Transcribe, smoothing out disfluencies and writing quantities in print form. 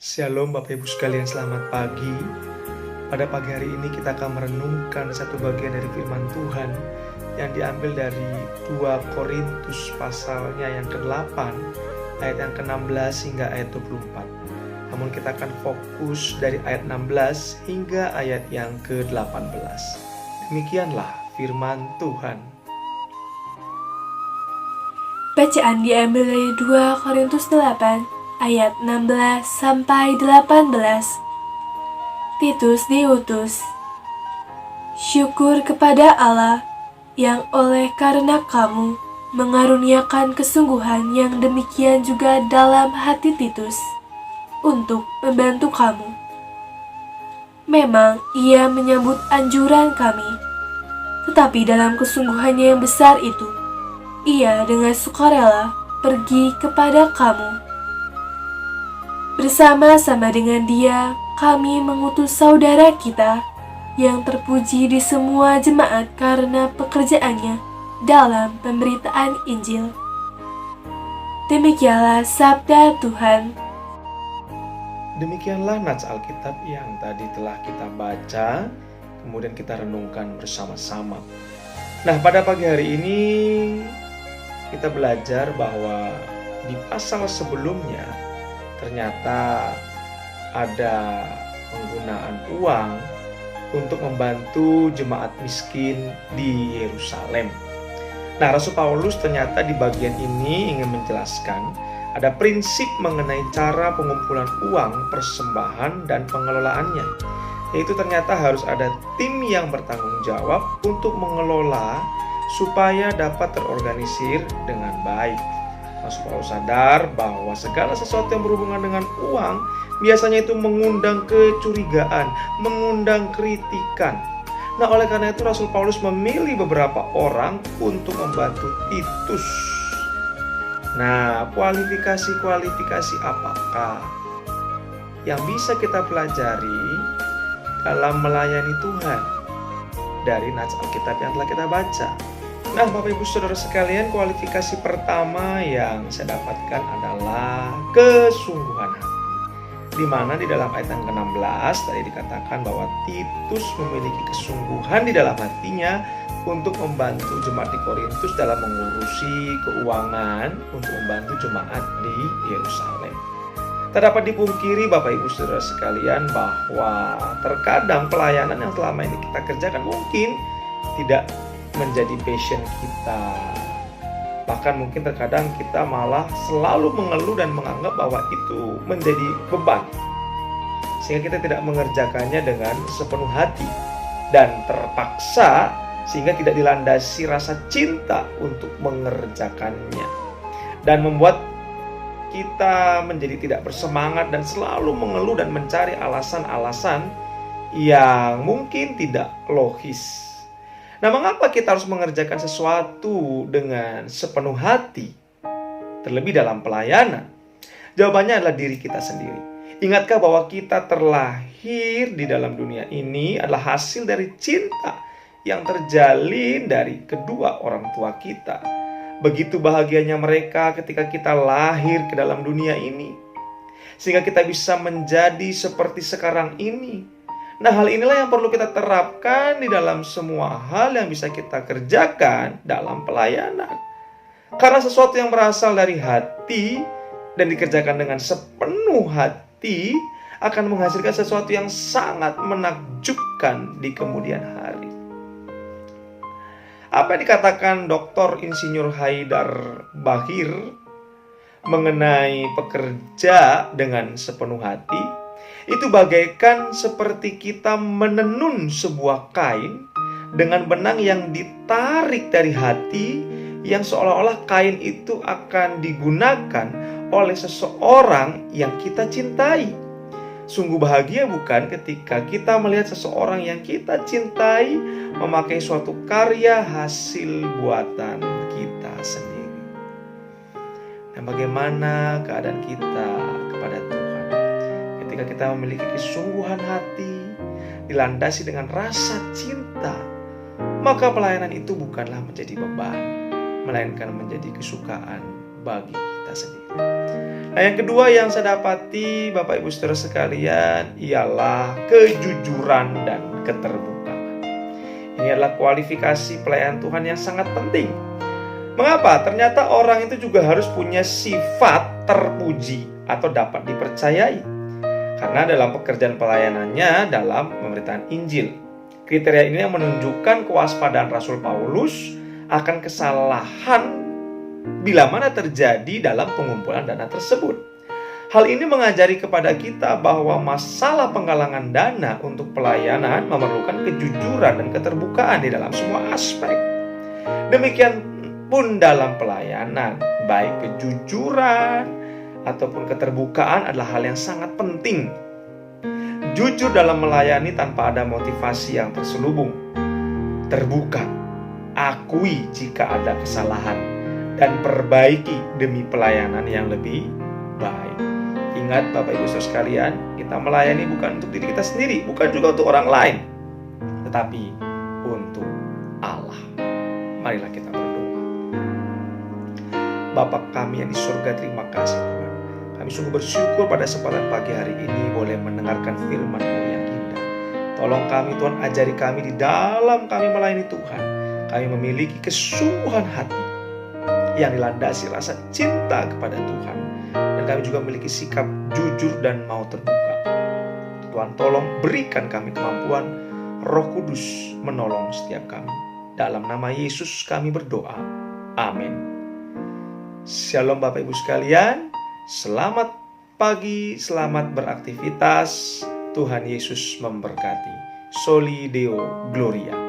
Shalom Bapak Ibu sekalian, selamat pagi. Pada pagi hari ini kita akan merenungkan satu bagian dari firman Tuhan yang diambil dari 2 Korintus pasalnya yang ke-8 ayat yang ke-16 hingga ayat 24. Namun kita akan fokus dari ayat 16 hingga ayat yang ke-18. Demikianlah firman Tuhan. Bacaan diambil dari 2 Korintus 8 ayat 16 sampai 18. Titus diutus. Syukur kepada Allah yang oleh karena kamu mengaruniakan kesungguhan yang demikian juga dalam hati Titus untuk membantu kamu. Memang ia menyambut anjuran kami, tetapi dalam kesungguhannya yang besar itu, ia dengan sukarela pergi kepada kamu. Bersama-sama dengan dia, kami mengutus saudara kita yang terpuji di semua jemaat karena pekerjaannya dalam pemberitaan Injil. Demikianlah sabda Tuhan. Demikianlah nats Alkitab yang tadi telah kita baca, kemudian kita renungkan bersama-sama. Nah, pada pagi hari ini kita belajar bahwa di pasal sebelumnya ternyata ada penggunaan uang untuk membantu jemaat miskin di Yerusalem. Nah, Rasul Paulus ternyata di bagian ini ingin menjelaskan ada prinsip mengenai cara pengumpulan uang, persembahan, dan pengelolaannya. Yaitu ternyata harus ada tim yang bertanggung jawab untuk mengelola supaya dapat terorganisir dengan baik. Rasul Paulus sadar bahwa segala sesuatu yang berhubungan dengan uang biasanya itu mengundang kecurigaan, mengundang kritikan. Nah, oleh karena itu Rasul Paulus memilih beberapa orang untuk membantu Titus. Nah, kualifikasi apakah yang bisa kita pelajari dalam melayani Tuhan dari nats Alkitab yang telah kita baca? Nah, Bapak Ibu Saudara sekalian, kualifikasi pertama yang saya dapatkan adalah kesungguhan hati. Di mana di dalam ayat yang ke-16 tadi dikatakan bahwa Titus memiliki kesungguhan di dalam hatinya untuk membantu jemaat di Korintus dalam mengurusi keuangan untuk membantu jemaat di Yerusalem. Tak dapat dipungkiri Bapak Ibu Saudara sekalian bahwa terkadang pelayanan yang selama ini kita kerjakan mungkin tidak menjadi passion kita. Bahkan mungkin terkadang kita malah selalu mengeluh dan menganggap bahwa itu menjadi beban, sehingga kita tidak mengerjakannya dengan sepenuh hati dan terpaksa, sehingga tidak dilandasi rasa cinta untuk mengerjakannya, dan membuat kita menjadi tidak bersemangat dan selalu mengeluh dan mencari alasan-alasan yang mungkin tidak logis. Nah, mengapa kita harus mengerjakan sesuatu dengan sepenuh hati, terlebih dalam pelayanan? Jawabannya adalah diri kita sendiri. Ingatkah bahwa kita terlahir di dalam dunia ini adalah hasil dari cinta yang terjalin dari kedua orang tua kita. Begitu bahagianya mereka ketika kita lahir ke dalam dunia ini, sehingga kita bisa menjadi seperti sekarang ini. Nah, hal inilah yang perlu kita terapkan di dalam semua hal yang bisa kita kerjakan dalam pelayanan. Karena sesuatu yang berasal dari hati dan dikerjakan dengan sepenuh hati akan menghasilkan sesuatu yang sangat menakjubkan di kemudian hari. Apa yang dikatakan Dr. Insinyur Haidar Bahir mengenai pekerja dengan sepenuh hati, itu bagaikan seperti kita menenun sebuah kain dengan benang yang ditarik dari hati, yang seolah-olah kain itu akan digunakan oleh seseorang yang kita cintai. Sungguh bahagia bukan ketika kita melihat seseorang yang kita cintai memakai suatu karya hasil buatan kita sendiri. Dan bagaimana keadaan kita kepada Tuhan? Ketika kita memiliki kesungguhan hati, dilandasi dengan rasa cinta, maka pelayanan itu bukanlah menjadi beban, melainkan menjadi kesukaan bagi kita sendiri. Nah, yang kedua yang saya dapati Bapak Ibu Saudara sekalian ialah kejujuran dan keterbukaan. Ini adalah kualifikasi pelayan Tuhan yang sangat penting. Mengapa? Ternyata orang itu juga harus punya sifat terpuji atau dapat dipercayai. Karena dalam pekerjaan pelayanannya dalam pemberitaan Injil. Kriteria ini yang menunjukkan kewaspadaan Rasul Paulus akan kesalahan bila mana terjadi dalam pengumpulan dana tersebut. Hal ini mengajari kepada kita bahwa masalah penggalangan dana untuk pelayanan memerlukan kejujuran dan keterbukaan di dalam semua aspek. Demikian pun dalam pelayanan, baik kejujuran ataupun keterbukaan adalah hal yang sangat penting. Jujur dalam melayani tanpa ada motivasi yang terselubung. Terbuka, akui jika ada kesalahan, dan perbaiki demi pelayanan yang lebih baik. Ingat Bapak Ibu Saudara sekalian, kita melayani bukan untuk diri kita sendiri, bukan juga untuk orang lain, tetapi untuk Allah. Marilah kita berdoa. Bapa kami yang di surga, terima kasih Tuhan. Kami sungguh bersyukur pada kesempatan pagi hari ini boleh mendengarkan firman-Mu yang indah. Tolong kami Tuhan, ajari kami di dalam kami melayani Tuhan. Kami memiliki kesungguhan hati yang dilandasi rasa cinta kepada Tuhan. Dan kami juga memiliki sikap jujur dan mau terbuka. Tuhan tolong berikan kami kemampuan, Roh Kudus menolong setiap kami. Dalam nama Yesus kami berdoa. Amin. Shalom Bapak Ibu sekalian. Selamat pagi, selamat beraktivitas. Tuhan Yesus memberkati. Soli Deo Gloria.